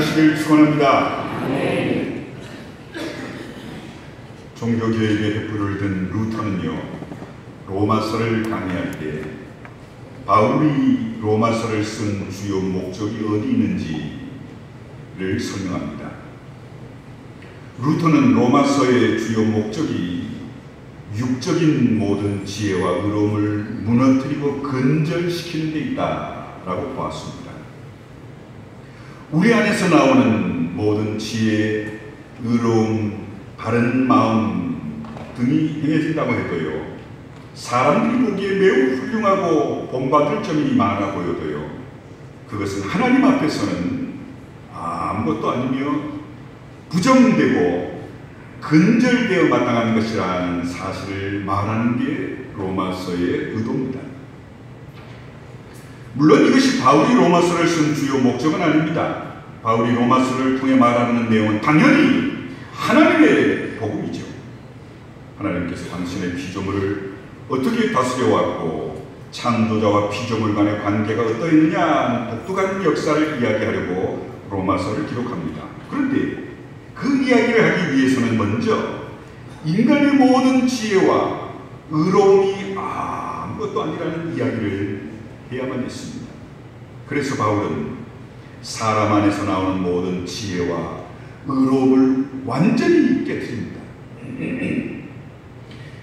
하시길 축원합니다. 종교개혁의 횃불을 든 루터는요, 로마서를 강의할 때 바울이 로마서를 쓴 주요 목적이 어디 있는지를 설명합니다. 루터는 로마서의 주요 목적이 육적인 모든 지혜와 의로움을 무너뜨리고 근절시키는 데 있다라고 보았습니다. 우리 안에서 나오는 모든 지혜, 의로움, 바른 마음 등이 행해진다고 해도요, 사람들이 보기에 매우 훌륭하고 본받을 점이 많아 보여도요, 그것은 하나님 앞에서는 아무것도 아니며 부정되고 근절되어 마땅한 것이라는 사실을 말하는 게 로마서의 의도입니다. 물론 이것이 바울이 로마서를 쓴 주요 목적은 아닙니다. 바울이 로마서를 통해 말하는 내용은 당연히 하나님의 복음이죠. 하나님께서 당신의 피조물을 어떻게 다스려왔고 창조자와 피조물 간의 관계가 어떠했느냐 독특한 역사를 이야기하려고 로마서를 기록합니다. 그런데 그 이야기를 하기 위해서는 먼저 인간의 모든 지혜와 의로움이 아무것도 아니라는 이야기를 해야만 했습니다. 그래서 바울은 사람 안에서 나오는 모든 지혜와 의로움을 완전히 깨트립니다.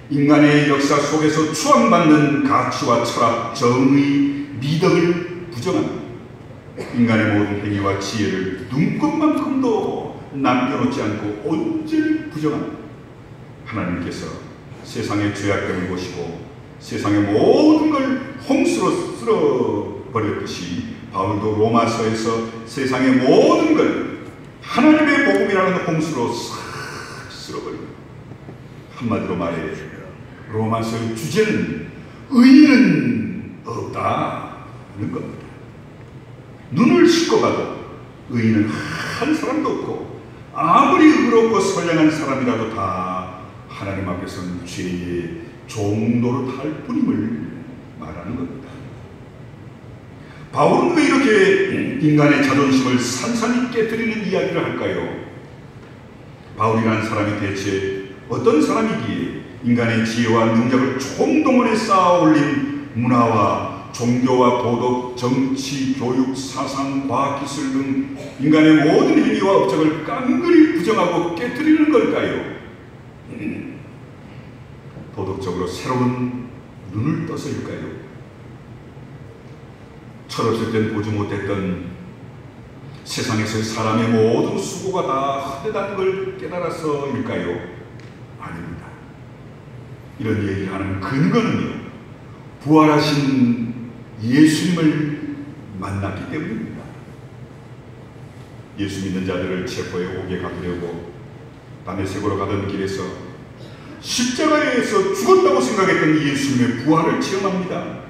인간의 역사 속에서 추앙받는 가치와 철학, 정의, 미덕을 부정합니다. 인간의 모든 행위와 지혜를 눈꼽만큼도 남겨놓지 않고 온전히 부정합니다. 하나님께서 세상의 죄악됨을 보시고 세상의 모든 걸 홍수로 쓸어버렸듯이 바울도 로마서에서 세상의 모든 걸 하나님의 복음이라는 홍수로 싹 쓸어버립니다. 한마디로 말해 로마서의 주제는 의인은 없다는 겁니다. 눈을 씻고 가도 의인은 한 사람도 없고 아무리 의롭고 선량한 사람이라도 다 하나님 앞에서는 죄의 종노릇 할 뿐임을 말하는 겁니다. 바울은 왜 이렇게 인간의 자존심을 산산히 깨뜨리는 이야기를 할까요? 바울이라는 사람이 대체 어떤 사람이기에 인간의 지혜와 능력을 총동원해 쌓아 올린 문화와 종교와 도덕, 정치, 교육, 사상, 과학, 기술 등 인간의 모든 행위와 업적을 깡그리 부정하고 깨뜨리는 걸까요? 도덕적으로 새로운 눈을 떠서일까요? 철없을 땐 보지 못했던 세상에서의 사람의 모든 수고가 다 헛되다는 걸 깨달아서일까요? 아닙니다. 이런 얘기를 하는 근거는요, 부활하신 예수님을 만났기 때문입니다. 예수 믿는 자들을 체포해 옥에 가두려고 다메섹으로 가던 길에서 십자가에서 죽었다고 생각했던 예수님의 부활을 체험합니다.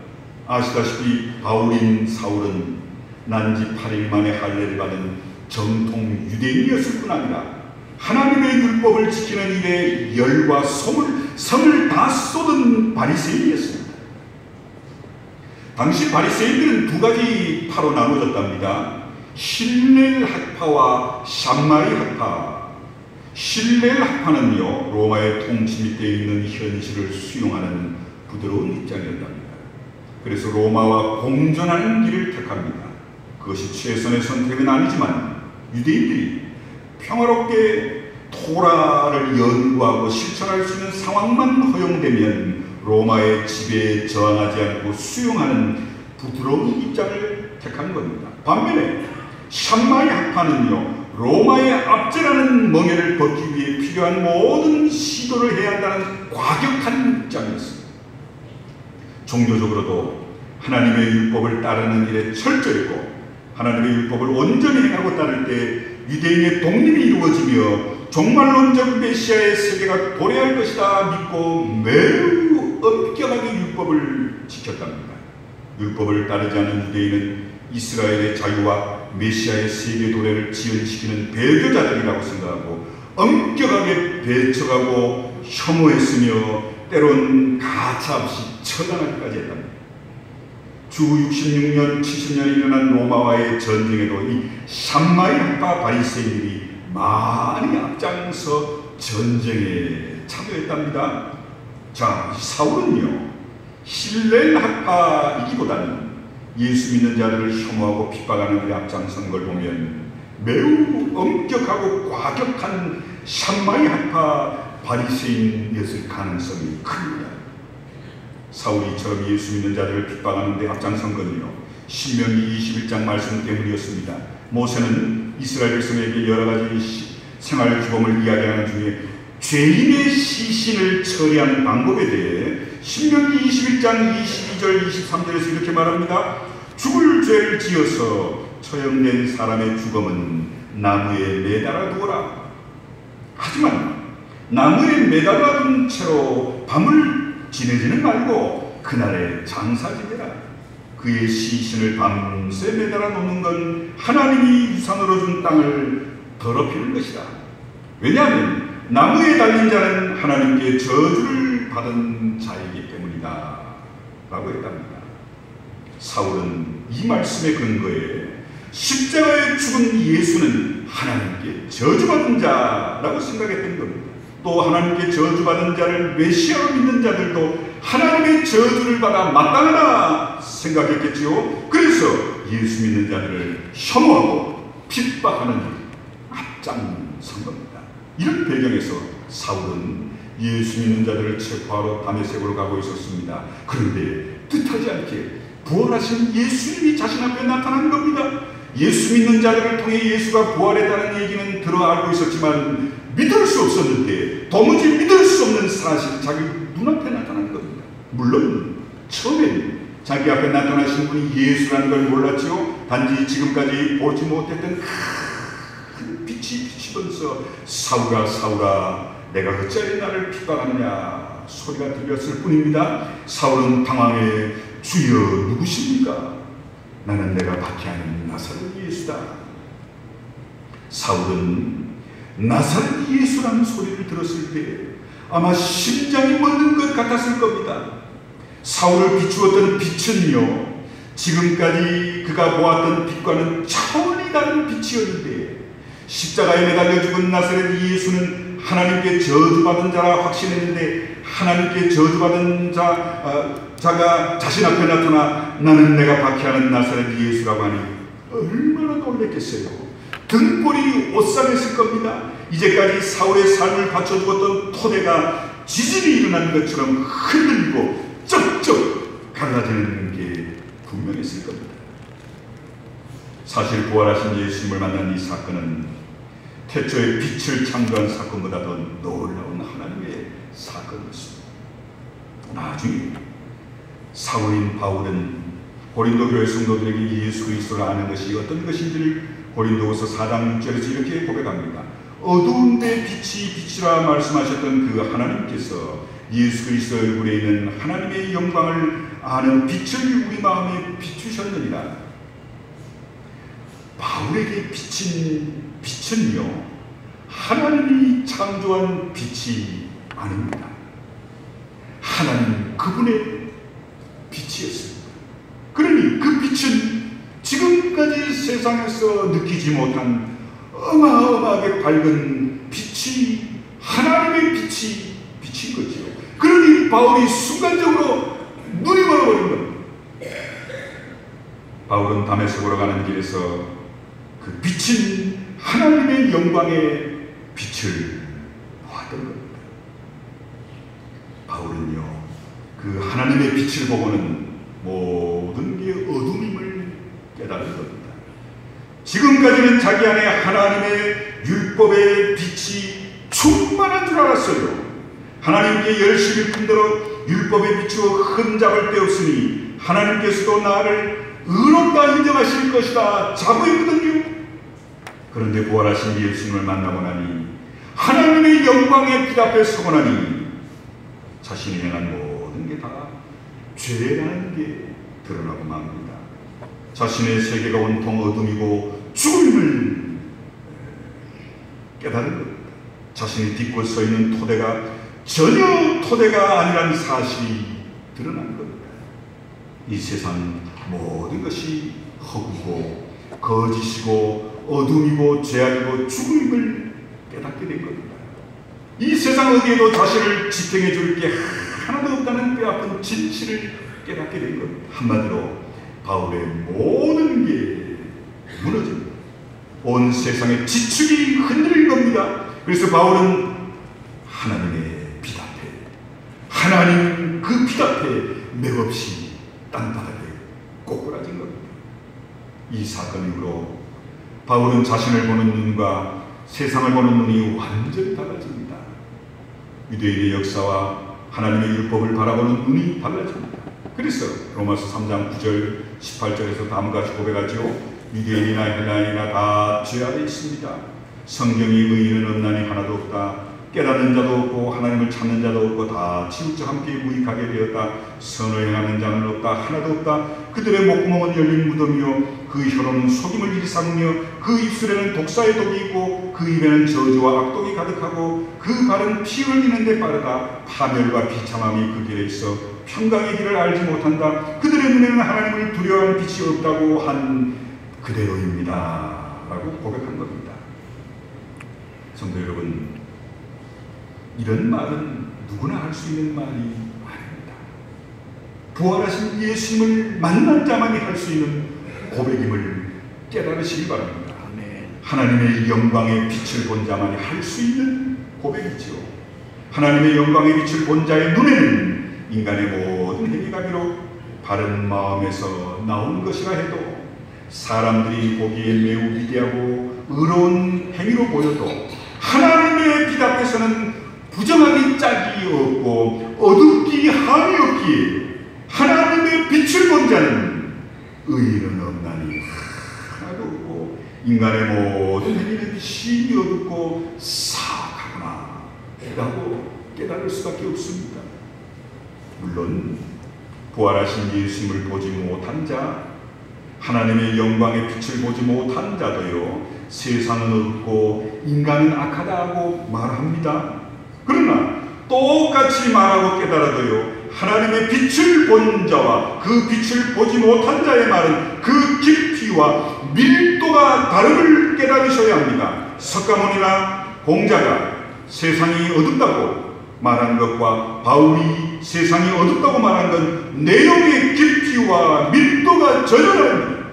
아시다시피 바울인 사울은 난지 8일 만에 할례를 받은 정통 유대인이었을 뿐 아니라 하나님의 율법을 지키는 일에 열과 성을 다 쏟은 바리새인이었습니다. 당시 바리새인들은 두 가지 파로 나눠졌답니다. 힐렐 학파와 샴마리 학파. 힐렐 학파는요, 로마의 통치 밑에 있는 현실을 수용하는 부드러운 입장이었답니다. 그래서 로마와 공존하는 길을 택합니다. 그것이 최선의 선택은 아니지만 유대인들이 평화롭게 토라를 연구하고 실천할 수 있는 상황만 허용되면 로마의 지배에 저항하지 않고 수용하는 부드러운 입장을 택한 겁니다. 반면에 샴마리 학파는요, 로마의 압제라는 멍에를 벗기 위해 필요한 모든 시도를 해야 한다는 과격한 입장이었습니다. 종교적으로도 하나님의 율법을 따르는 일에 철저했고 하나님의 율법을 온전히 행하고 따를 때 유대인의 독립이 이루어지며 종말론적 메시아의 세계가 도래할 것이다 믿고 매우 엄격하게 율법을 지켰답니다. 율법을 따르지 않는 유대인은 이스라엘의 자유와 메시아의 세계 도래를 지연시키는 배교자들이라고 생각하고 엄격하게 배척하고 혐오했으며 때론 가차없이 처단하기까지 했답니다. 주 66년, 70년에 일어난 로마와의 전쟁에도 이 샴마리 학파 바리새인들이 많이 앞장서 전쟁에 참여했답니다. 자, 사울은요, 힐렐 학파이기보다는 예수 믿는 자들을 혐오하고 핍박하는 일에 앞장선 걸 보면 매우 엄격하고 과격한 샴마리 학파 바리새인이었을 가능성이 큽니다. 사울이 이처럼 예수 믿는 자들을 핍박하는 데 앞장선 건요, 신명기 21장 말씀 때문이었습니다. 모세는 이스라엘 백성에게 여러 가지 생활 규범을 이야기하는 중에 죄인의 시신을 처리하는 방법에 대해 신명기 21장 22절 23절에서 이렇게 말합니다. 죽을 죄를 지어서 처형된 사람의 죽음은 나무에 매달아 두어라. 하지만 나무에 매달아 둔 채로 밤을 지내지는 말고 그날에 장사 지내라. 그의 시신을 밤새 매달아 놓는 건 하나님이 유산으로 준 땅을 더럽히는 것이다. 왜냐하면 나무에 달린 자는 하나님께 저주를 받은 자이기 때문이다 라고 했답니다. 사울은 이 말씀의 근거에 십자가에 죽은 예수는 하나님께 저주받은 자라고 생각했던 겁니다. 또 하나님께 저주받은 자를 메시아로 믿는 자들도 하나님의 저주를 받아 마땅하다 생각했겠지요. 그래서 예수 믿는 자들을 혐오하고 핍박하는 앞장선 겁니다. 이런 배경에서 사울은 예수 믿는 자들을 체포하러 다메섹으로 가고 있었습니다. 그런데 뜻하지 않게 부활하신 예수님이 자신 앞에 나타난 겁니다. 예수 믿는 자들을 통해 예수가 부활했다는 얘기는 들어 알고 있었지만 믿을 수 없었는데 도무지 믿을 수 없는 사실이 자기 눈앞에 나타난 겁니다. 물론 처음엔 자기 앞에 나타나신 분이 예수라는 걸 몰랐지요. 단지 지금까지 보지 못했던 큰 빛이 비치면서 사울아 사울아 내가 어찌하여 나를 핍박하느냐 소리가 들렸을 뿐입니다. 사울은 당황해 주여 누구십니까? 나는 내가 박해하는 나사렛 예수다. 사울은 나사렛 예수라는 소리를 들었을 때 아마 심장이 멎는 것 같았을 겁니다. 사울을 비추었던 빛은요, 지금까지 그가 보았던 빛과는 차원이 다른 빛이었는데 십자가에 매달려 죽은 나사렛 예수는 하나님께 저주받은 자라 확신했는데 하나님께 저주받은 자가 자신 앞에 나타나 나는 내가 박해하는 나사렛 예수라고 하니 얼마나 놀랬겠어요. 등골이 오싹했을 겁니다. 이제까지 사울의 삶을 받쳐주었던 토대가 지진이 일어난 것처럼 흔들리고 쩍쩍 갈라지는 게 분명했을 겁니다. 사실 부활하신 예수님을 만난 이 사건은 태초에 빛을 창조한 사건보다 더 놀라운 하나님의 사건이었습니다. 나중에 사울인 바울은 고린도 교회 성도들에게 예수 그리스도를 아는 것이 어떤 것인지를 고린도후서 4장 6절에서 이렇게 고백합니다. 어두운 데 빛이 빛이라 말씀하셨던 그 하나님께서 예수 그리스도 얼굴에 있는 하나님의 영광을 아는 빛을 우리 마음에 비추셨느니라. 바울에게 비친 빛은요, 하나님이 창조한 빛이 아닙니다. 하나님 그분의 빛이었습니다. 그러니 그 빛은 지금까지 세상에서 느끼지 못한 어마어마하게 밝은 빛이 하나님의 빛이 비친 거지요. 그러니 바울이 순간적으로 눈이 멀어버린 겁니다. 바울은 다메섹으로 가는 길에서 그 비친 하나님의 영광의 빛을 보았던 겁니다. 바울은요, 그 하나님의 빛을 보고는 모든 게 어둠임을 깨달은 겁니다. 지금까지는 자기 안에 하나님의 율법의 빛이 충만한 줄 알았어요. 하나님께 열심히 품들어 율법의 빛으로 흠잡을 데 없으니 하나님께서도 나를 의롭다 인정하실 것이다 자부했거든요. 그런데 부활하신 예수님을 만나고 나니 하나님의 영광의 빛 앞에 서고 나니 자신이 행한 모든 게 다 죄라는 게 드러나고 맙니다. 자신의 세계가 온통 어둠이고 죽음을 깨달은 겁니다. 자신이 딛고 서 있는 토대가 전혀 토대가 아니라는 사실이 드러난 겁니다. 이 세상 모든 것이 허구고 거짓이고 어둠이고 죄악이고 죽음임을 깨닫게 된 겁니다. 이 세상 어디에도 자신을 지탱해 줄 게 하나도 없다는 뼈아픈 진실을 깨닫게 된 겁니다. 한마디로 바울의 모든 게 무너집니다. 온 세상의 지축이 흔들린 겁니다. 그래서 바울은 하나님의 빛 앞에, 하나님 그 빛 앞에 맥없이 땅바닥에 꼬꾸라진 겁니다. 이 사건 이후로 바울은 자신을 보는 눈과 세상을 보는 눈이 완전히 달라집니다. 유대인의 역사와 하나님의 율법을 바라보는 눈이 달라집니다. 그래서 로마서 3장 9절 18절에서 다음과 같이 고백하죠. 유대인이나 헬라인이나 다 죄 아래 있습니다. 성경이 의인은 없나니 하나도 없다. 깨닫는 자도 없고 하나님을 찾는 자도 없고 다 치우쳐 함께 무익하게 되었다. 선을 행하는 자는 없다. 하나도 없다. 그들의 목구멍은 열린 무덤이요 그 혀로는 속임을 일삼으며 그 입술에는 독사의 독이 있고 그 입에는 저주와 악독이 가득하고 그 발은 피 흘리는 데 빠르다. 파멸과 비참함이 그 길에 있어 평강의 길을 알지 못한다. 그들의 눈에는 하나님을 두려워하는 빛이 없다고 한 그대로입니다. 라고 고백한 겁니다. 성도 여러분, 이런 말은 누구나 할 수 있는 말이 아닙니다. 부활하신 예수님을 만난 자만이 할 수 있는 고백임을 깨달으시기 바랍니다. 하나님의 영광의 빛을 본 자만이 할 수 있는 고백이죠. 하나님의 영광의 빛을 본 자의 눈에는 인간의 모든 행위가 비록 바른 마음에서 나온 것이라 해도 사람들이 보기에 매우 위대하고 의로운 행위로 보여도 하나님의 빛 앞에서는 부정하기 짝이 없고 어둡기 한이 없기에 하나님의 빛을 본 자는 의인은 없나니. 하나도 없고 인간의 모든 행위는 심히 어둡고 사악하구나 라고 깨달을 수밖에 없습니다. 물론 부활하신 예수님을 보지 못한 자, 하나님의 영광의 빛을 보지 못한 자도요, 세상은 어둡고 인간은 악하다 하고 말합니다. 그러나 똑같이 말하고 깨달아도요, 하나님의 빛을 본 자와 그 빛을 보지 못한 자의 말은 그 깊이와 밀도가 다름을 깨달으셔야 합니다. 석가모니나 공자가 세상이 어둡다고 말한 것과 바울이 세상이 어둡다고 말한 건 내용의 깊이와 밀도가 전혀 다릅니다.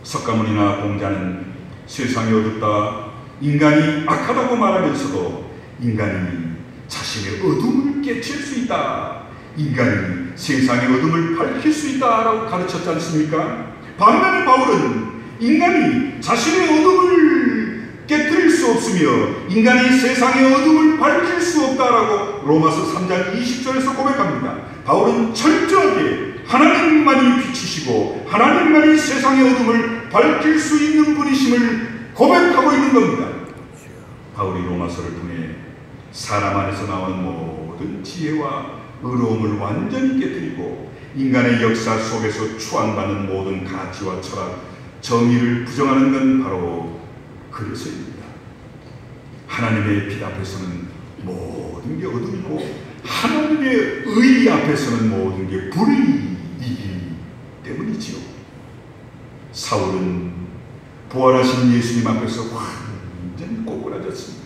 석가모니나 공자는 세상이 어둡다, 인간이 악하다고 말하면서도 인간이 자신의 어둠을 깨칠 수 있다, 인간이 세상의 어둠을 밝힐 수 있다라고 가르쳤지 않습니까? 반면에 바울은 인간이 자신의 어둠을 깨뜨릴 수 없으며 인간이 세상의 어둠을 밝힐 수 없다라고 로마서 3장 20절에서 고백합니다. 바울은 철저하게 하나님만이 빛이시고 하나님만이 세상의 어둠을 밝힐 수 있는 분이심을 고백하고 있는 겁니다. 바울이 로마서를 통해 사람 안에서 나오는 모든 지혜와 의로움을 완전히 깨뜨리고 인간의 역사 속에서 추앙받는 모든 가치와 철학, 정의를 부정하는 건 바로 그래서입니다. 하나님의 빛 앞에서는 모든 게 어둠이고 하나님의 의 앞에서는 모든 게 불의이기 때문이지요. 사울은 부활하신 예수님 앞에서 완전히 꼬꾸라졌습니다.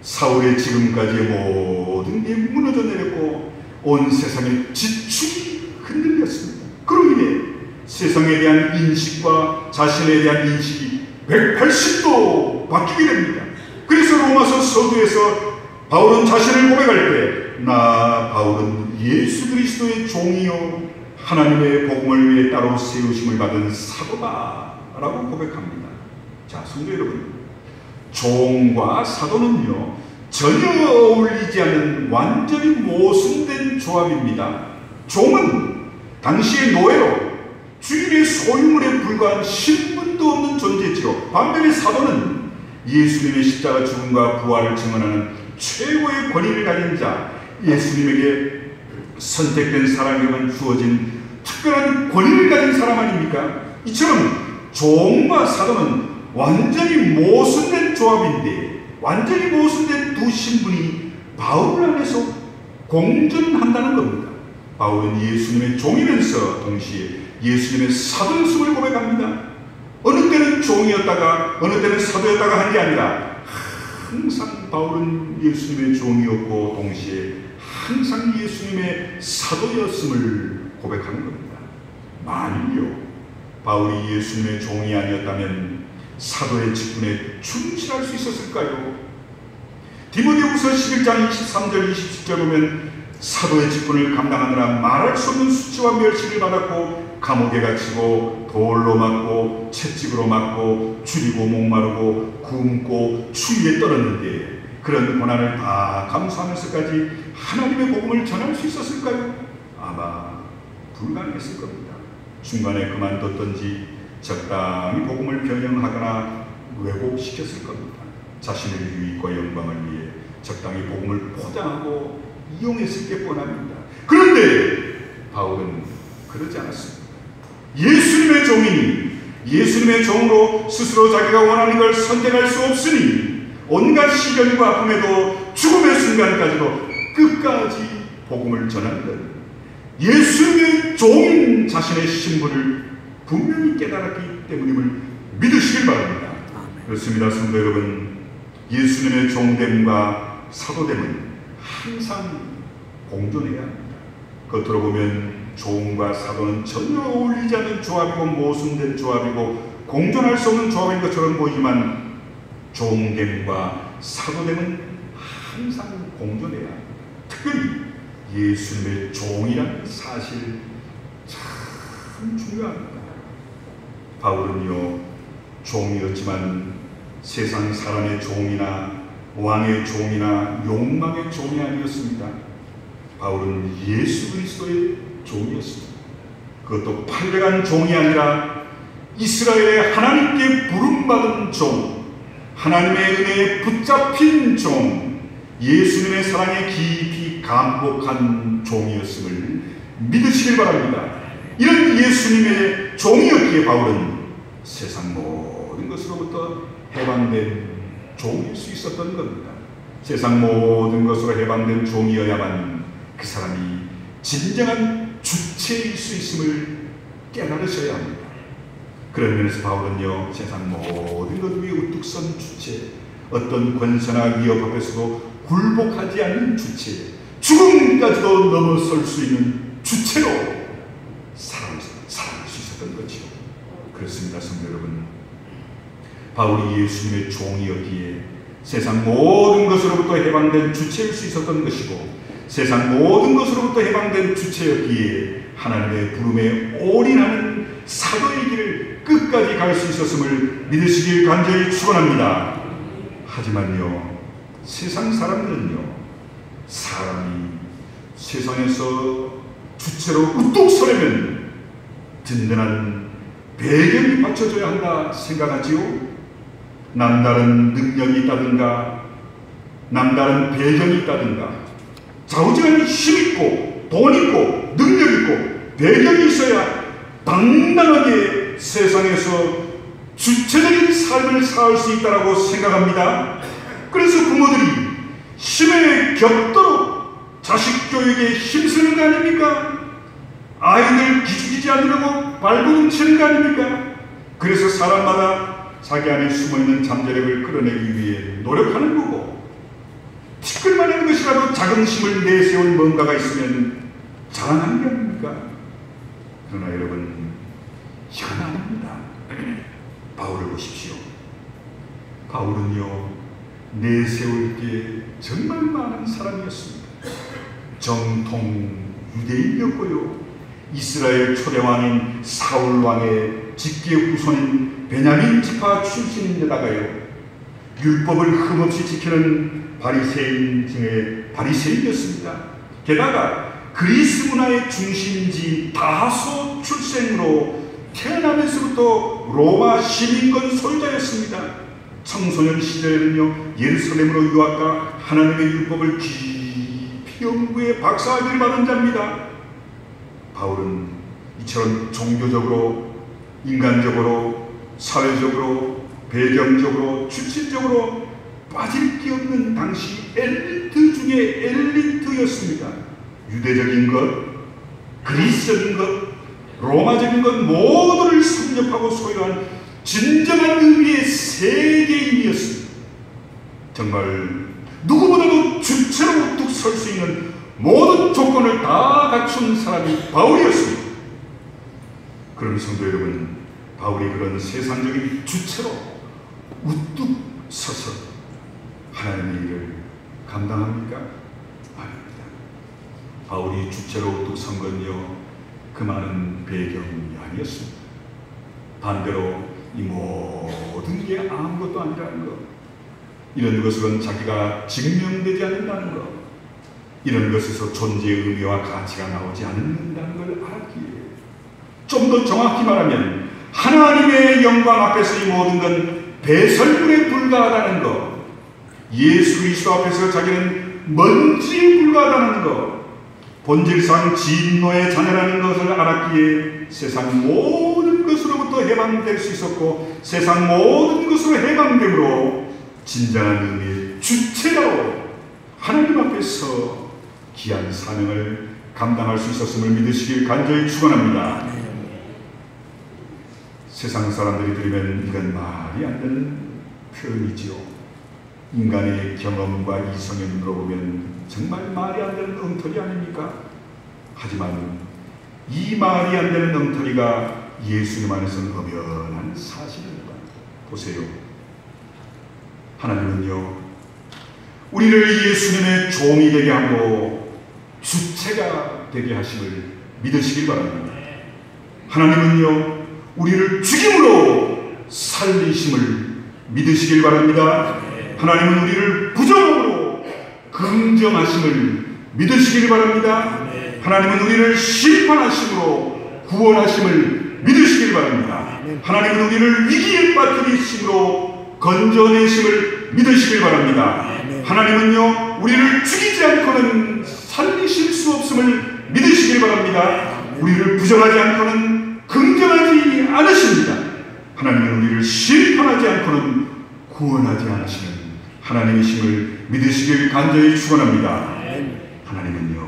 사울의 지금까지의 모든 게 무너져 내렸고 온 세상의 지축이 흔들렸습니다. 그로 인해 세상에 대한 인식과 자신에 대한 인식이 180도 바뀌게 됩니다. 그래서 로마서 서두에서 바울은 자신을 고백할 때 나 바울은 예수 그리스도의 종이요 하나님의 복음을 위해 따로 세우심을 받은 사도다 라고 고백합니다. 자, 성도 여러분, 종과 사도는요 전혀 어울리지 않는 완전히 모순된 조합입니다. 종은 당시의 노예로 주인의 소유물에 불과한 신분도 없는 존재지요, 반면에 사도는 예수님의 십자가 죽음과 부활을 증언하는 최고의 권위를 가진 자, 예수님에게 선택된 사람에게만 주어진 특별한 권위를 가진 사람 아닙니까? 이처럼 종과 사도는 완전히 모순된 조합인데, 완전히 모순된 두 신분이 바울 안에서 공존한다는 겁니다. 바울은 예수님의 종이면서 동시에 예수님의 사도였음을 고백합니다. 어느 때는 종이었다가 어느 때는 사도였다가 한 게 아니라 항상 바울은 예수님의 종이었고 동시에 항상 예수님의 사도였음을 고백하는 겁니다. 만일요 바울이 예수님의 종이 아니었다면 사도의 직분에 충실할 수 있었을까요? 디모데후서 11장 23절 27절 보면 사도의 직분을 감당하느라 말할 수 없는 수치와 멸시를 받았고 감옥에 갇히고 돌로 맞고 채찍으로 맞고 줄이고 목마르고 굶고 추위에 떨었는데 그런 고난을 다 감수하면서까지 하나님의 복음을 전할 수 있었을까요? 아마 불가능했을 겁니다. 중간에 그만뒀던지 적당히 복음을 변형하거나 왜곡시켰을 겁니다. 자신의 유익과 영광을 위해 적당히 복음을 포장하고 이용했을 게 뻔합니다. 그런데 바울은 그러지 않았습니다. 예수님의 종이니 예수님의 종으로 스스로 자기가 원하는 걸 선택할 수 없으니 온갖 시련과 아픔에도 죽음의 순간까지도 끝까지 복음을 전한다는 예수님의 종인 자신의 신분을 분명히 깨달았기 때문임을 믿으시길 바랍니다. 그렇습니다. 성도 여러분, 예수님의 종됨과 사도됨은 항상 공존해야 합니다. 겉으로 보면 종과 사도는 전혀 어울리지 않는 조합이고 모순된 조합이고 공존할 수 없는 조합인 것처럼 보이지만 종됨과 사도됨은 항상 공존해야 합니다. 특별히 예수님의 종이라는 사실 참 중요합니다. 바울은요 종이었지만 세상 사람의 종이나 왕의 종이나 욕망의 종이 아니었습니다. 바울은 예수 그리스도의 종이었습니다. 그것도 팔려간 종이 아니라 이스라엘의 하나님께 부름받은 종, 하나님의 은혜에 붙잡힌 종, 예수님의 사랑에 깊이 감복한 종이었음을 믿으시길 바랍니다. 이런 예수님의 종이었기에 바울은 세상 모든 것으로부터 해방된 종일 수 있었던 겁니다. 세상 모든 것으로 해방된 종이어야만 그 사람이 진정한 주체일 수 있음을 깨달으셔야 합니다. 그런 면에서 바울은요, 세상 모든 것 위에 우뚝 선 주체, 어떤 권세나 위협 앞에서도 굴복하지 않는 주체, 죽음까지도 넘어설 수 있는 주체로 살아갈 수 있었던 거죠. 그렇습니다, 성도 여러분. 바울이 예수님의 종이었기에 세상 모든 것으로부터 해방된 주체일 수 있었던 것이고, 세상 모든 것으로부터 해방된 주체였기에 하나님의 부름에 올인하는 사도의 길을 끝까지 갈 수 있었음을 믿으시길 간절히 축원합니다. 하지만요, 세상 사람들은요, 사람이 세상에서 주체로 우뚝 서려면 든든한 배경이 받쳐줘야 한다 생각하지요. 남다른 능력이 있다든가, 남다른 배경이 있다든가, 좌우지간에 힘있고 돈있고 능력있고 배경이 있어야 당당하게 세상에서 주체적인 삶을 살 수 있다고 생각합니다. 그래서 부모들이 힘에 겹도록 자식 교육에 힘쓰는 거 아닙니까? 아이들 기죽이지 않으려고 발버둥치는 거 아닙니까? 그래서 사람마다 자기 안에 숨어있는 잠재력을 끌어내기 위해 노력하는 거고, 티끌만한 것이라도 자긍심을 내세울 뭔가가 있으면 자랑하는 게 아닙니까? 그러나 여러분, 이건 아닙니다. 바울을 보십시오. 바울은요, 내세울 게 정말 많은 사람이었습니다. 정통 유대인이었고요, 이스라엘 초대왕인 사울 왕의 직계 후손인 베냐민 지파 출신인데다가요, 율법을 흠없이 지키는 바리새인 중에 바리새인이었습니다. 게다가 그리스 문화의 중심지 다소 출생으로 태어나면서부터 로마 시민권 소유자였습니다. 청소년 시절에는요, 예루살렘으로 유학가 하나님의 율법을 깊이 연구해 박사학위를 받은 자입니다. 바울은 이처럼 종교적으로, 인간적으로, 사회적으로, 배경적으로, 출신적으로 빠질 게 없는 당시 엘리트 중에 엘리트였습니다. 유대적인 것, 그리스적인 것, 로마적인 것 모두를 섭렵하고 소유한 진정한 의미의 세계인이었습니다. 정말 누구보다도 주체로 우뚝 설 수 있는 모든 조건을 다 갖춘 사람이 바울이었습니다. 그럼 성도 여러분, 바울이 그런 세상적인 주체로 우뚝 서서 하나님의 일을 감당합니까? 아닙니다. 바울이 주체로 우뚝 선 건요, 그 많은 배경이 아니었습니다. 반대로 이 모든 게 아무것도 아니라는 것, 이런 것으로는 자기가 증명되지 않는다는 것, 이런 것에서 존재의 의미와 가치가 나오지 않는다는 걸 알았기에, 좀 더 정확히 말하면 하나님의 영광 앞에서 이 모든 건 배설물에 불과하다는 것, 예수 그리스도 앞에서 자기는 먼지에 불과하다는 것, 본질상 진노의 자녀라는 것을 알았기에 세상 모든 것으로부터 해방될 수 있었고, 세상 모든 것으로 해방됨으로 진정한 의미의 주체로 하나님 앞에서 귀한 사명을 감당할 수 있었음을 믿으시길 간절히 축원합니다. 세상 사람들이 들으면 이건 말이 안 되는 표현이지요. 인간의 경험과 이성의 눈으로 보면 정말 말이 안 되는 엉터리 아닙니까? 하지만 이 말이 안 되는 엉터리가 예수님 안에서는 엄연한 사실입니다. 보세요. 하나님은요, 우리를 예수님의 종이 되게 하고 주체가 되게 하심을 믿으시길 바랍니다. 하나님은요, 우리를 죽임으로 살리심을 믿으시길 바랍니다. 하나님은 우리를 부정함으로 긍정하심을 믿으시길 바랍니다. 하나님은 우리를 심판하심으로 구원하심을 믿으시길 바랍니다. 하나님은 우리를 위기에 빠뜨리심으로 건져내심을 믿으시길 바랍니다. 하나님은요, 우리를 죽이지 않고는 살리실 수 없음을 믿으시길 바랍니다. 우리를 부정하지 않고는 긍정하지 않으십니다. 하나님은 우리를 심판하지 않고는 구원하지 않으시는 하나님이심을 믿으시길 간절히 축원합니다. 하나님은요,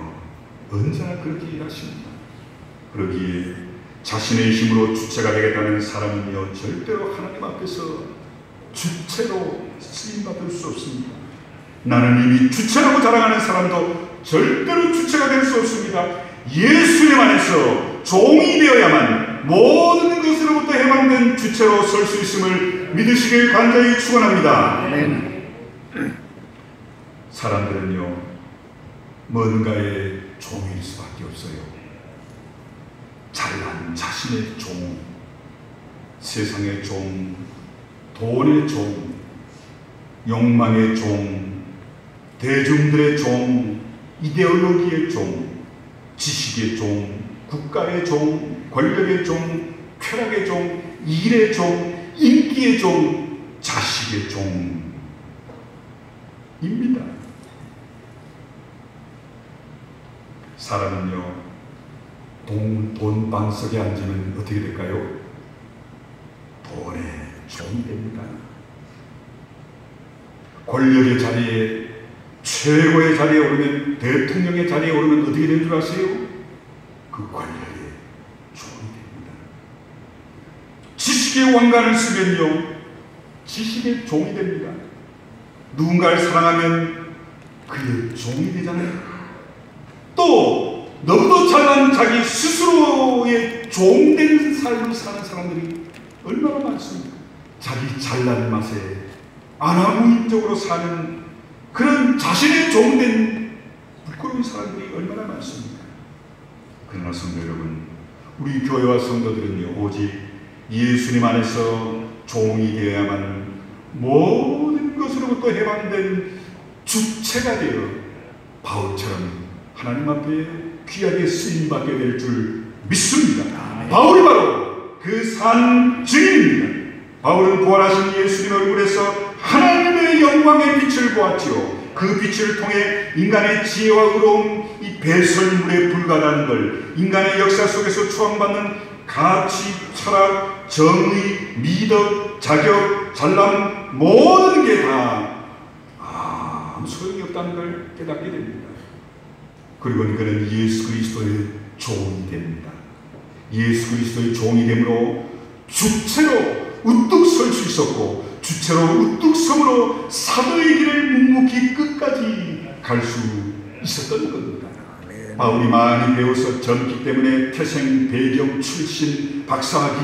언제나 그렇게 일하십니다. 그러기에 자신의 힘으로 주체가 되겠다는 사람은요, 절대로 하나님 앞에서 주체로 쓰임받을 수 없습니다. 나는 이미 주체라고 자랑하는 사람도 절대로 주체가 될 수 없습니다. 예수님 안에서 종이 되어야만 모든 것으로부터 해방된 주체로 설 수 있음을 믿으시길 간절히 축원합니다. 사람들은요, 뭔가의 종일 수밖에 없어요. 잘난 자신의 종, 세상의 종, 돈의 종, 욕망의 종, 대중들의 종, 이데올로기의 종, 지식의 종, 국가의 종, 권력의 종, 쾌락의 종, 일의 종, 인기의 종, 자식의 종입니다. 사람은요, 돈 방석에 앉으면 어떻게 될까요? 돈의 종이 됩니다. 권력의 자리에, 최고의 자리에 오르면, 대통령의 자리에 오르면 어떻게 된 줄 아세요? 그 권력의 종이 됩니다. 지식의 왕관을 쓰면요, 지식의 종이 됩니다. 누군가를 사랑하면 그의 종이 되잖아요. 또 너무도 잘난 자기 스스로의 종된 삶을 사는 사람들이 얼마나 많습니까? 자기 잘난 맛에 아나무인적으로 사는 그런 자신의 종된 부끄러운 사람들이 얼마나 많습니까? 그러나 성도 여러분, 우리 교회와 성도들은요, 오직 예수님 안에서 종이 되어야만 모든 것으로부터 해방된 주체가 되어 바울처럼 하나님 앞에 귀하게 쓰임받게 될 줄 믿습니다. 바울이 바로 그 산 증인입니다. 바울은 부활하신 예수님 얼굴에서 하나님의 영광의 빛을 보았지요. 그 빛을 통해 인간의 지혜와 의로움, 이 배설물에 불과한 걸, 인간의 역사 속에서 추앙받는 가치, 철학, 정의, 미덕, 자격, 잘남, 모든 게 다 아무 소용이 없다는 걸 깨닫게 됩니다. 그리고 그는 예수 그리스도의 종이 됩니다. 예수 그리스도의 종이 되므로 주체로 우뚝 설 수 있었고, 주체로 우뚝 섬으로 사도의 길을 묵묵히 끝까지 갈 수 있었던 겁니다. 바울이 많이 배워서 젊기 때문에 태생, 배경, 출신, 박사학위,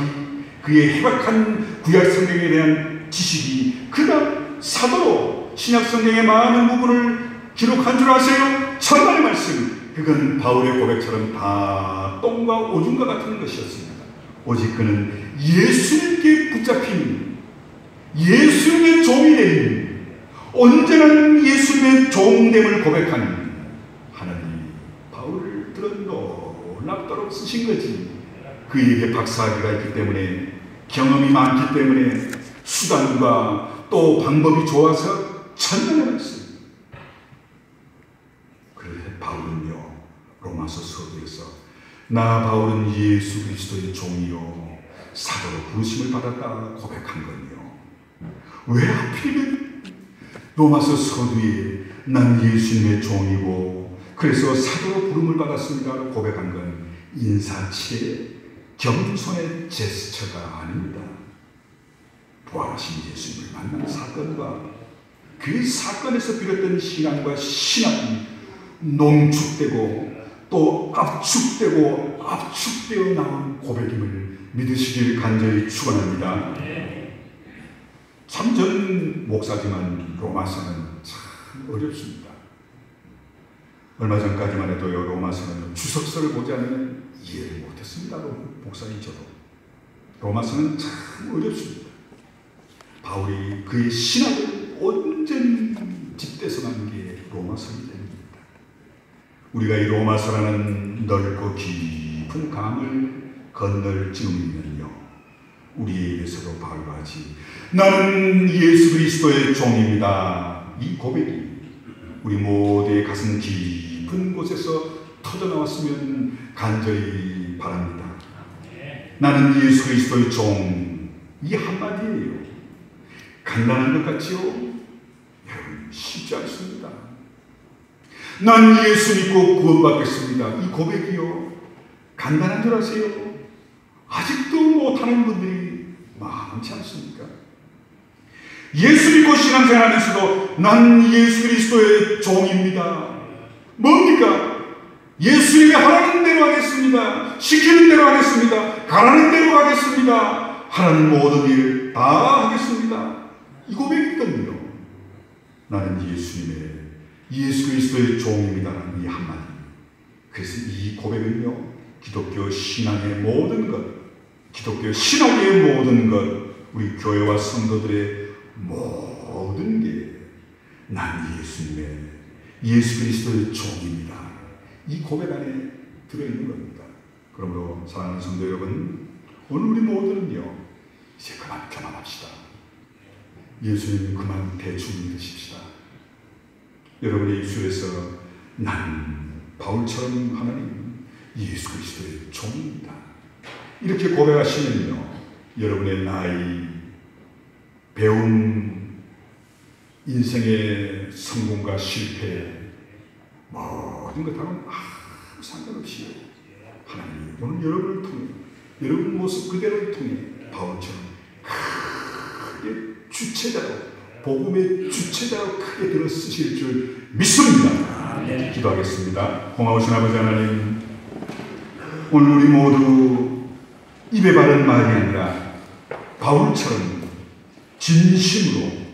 그의 해박한 구약 성경에 대한 지식이 그가 사도로 신약 성경의 많은 부분을 기록한 줄 아세요? 천만의 말씀. 그건 바울의 고백처럼 다 똥과 오줌과 같은 것이었습니다. 오직 그는 예수님께 붙잡힌, 예수님의 종이 된, 언제나 예수님의 종됨을 고백한 하나님이 바울을 들어 놀랍도록 쓰신 거지. 그에게 박사학위가 있기 때문에, 경험이 많기 때문에, 수단과 또 방법이 좋아서 천만의 말씀. 그래서 바울은요, 로마서 서두에서 나 바울은 예수 그리스도의 종이요 사도로 부르심을 받았다 고백한 건요. 왜 하필이면 로마서 서두에 난 예수님의 종이고 그래서 사도로 부름을 받았습니다라고 고백한 건 인사치레 겸손의 제스처가 아닙니다. 부활하신 예수님을 만난 사건과 그 사건에서 비롯된 신앙과 신앙이 농축되고 또 압축되어 나온 고백임을 믿으시길 간절히 축원합니다. 참 전 목사지만 로마서는 참 어렵습니다. 얼마 전까지만 해도 로마서는 주석서를 보지 않으면 이해를 못했습니다. 목사님 저도. 로마서는 참 어렵습니다. 바울이 그의 신학을 온전히 짚대서 난 게 로마서입니다. 우리가 이 로마서라는 넓고 깊은 강을 건널 즈음이면요, 우리의 입에서도 바울과 같이 나는 예수 그리스도의 종입니다, 이 고백이 우리 모두의 가슴 깊은 곳에서 터져나왔으면 간절히 바랍니다. 나는 예수 그리스도의 종, 이 한마디예요. 간단한 것 같지요? 여러분, 쉽지 않습니다. 난 예수 믿고 구원받겠습니다, 이 고백이요, 간단한 줄 아세요? 아직도 못하는 분들이 많지 않습니까? 예수 믿고 신앙생활하면서도 난 예수 그리스도의 종입니다. 뭡니까? 예수님이 하라는 대로 하겠습니다. 시키는 대로 하겠습니다. 가라는 대로 가겠습니다. 하라는 모든 일 다 하겠습니다. 이 고백이거든요. 나는 예수 그리스도의 종입니다라는 이 한마디. 그래서 이 고백은요, 기독교 신앙의 모든 것, 기독교 신학의 모든 것, 우리 교회와 성도들의 모든 게 난 예수 그리스도의 종입니다, 이 고백 안에 들어있는 겁니다. 그러므로 사랑하는 성도 여러분, 오늘 우리 모두는요, 이제 그만 교만합시다. 예수님 그만 대충 믿으십시다. 여러분의 입술에서 난 바울처럼 하나님 예수 그리스도의 종입니다, 이렇게 고백하시면요, 여러분의 나이, 배움, 인생의 성공과 실패, 모든 것하고는 아무 상관없이 하나님이 오늘 여러분을 통해, 여러분 모습 그대로를 통해 바울처럼 크게 주체자로, 복음의 주체자로 크게 들어 쓰실 줄 믿습니다. 기도하겠습니다. 고마우신 아버지 하나님, 오늘 우리 모두 입에 바른 말이 아니라 바울처럼 진심으로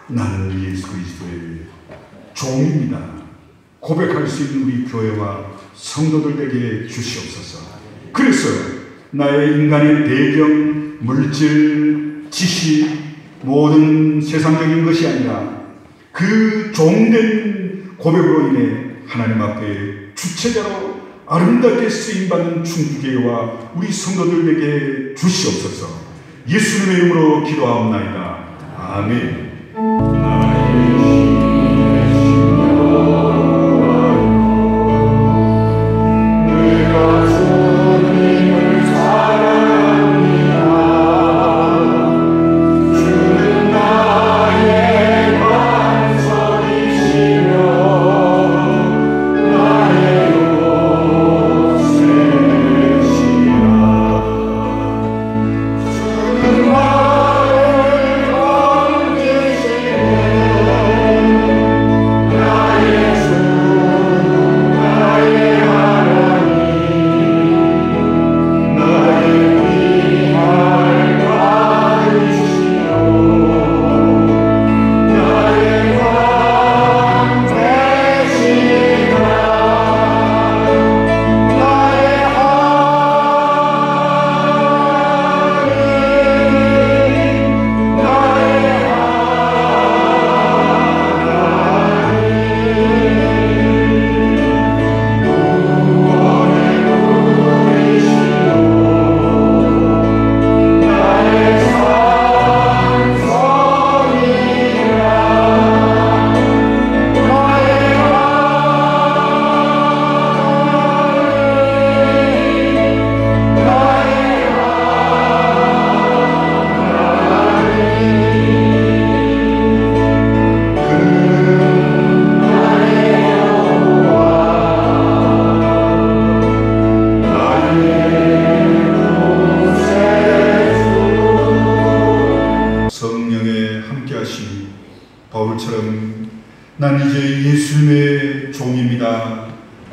나는 예수 그리스도의 종입니다 고백할 수 있는 우리 교회와 성도들 되게 주시옵소서. 그래서 나의 인간의 배경, 물질, 지식, 모든 세상적인 것이 아니라 그 종된 고백으로 인해 하나님 앞에 주체자로 아름답게 쓰임받는 충주교회와 우리 성도들에게 주시옵소서. 예수님의 이름으로 기도하옵나이다. 아멘.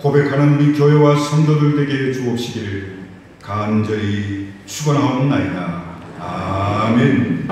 고백하는 우리 교회와 성도들 되게 주옵시기를 간절히 축원하옵나이다. 아멘.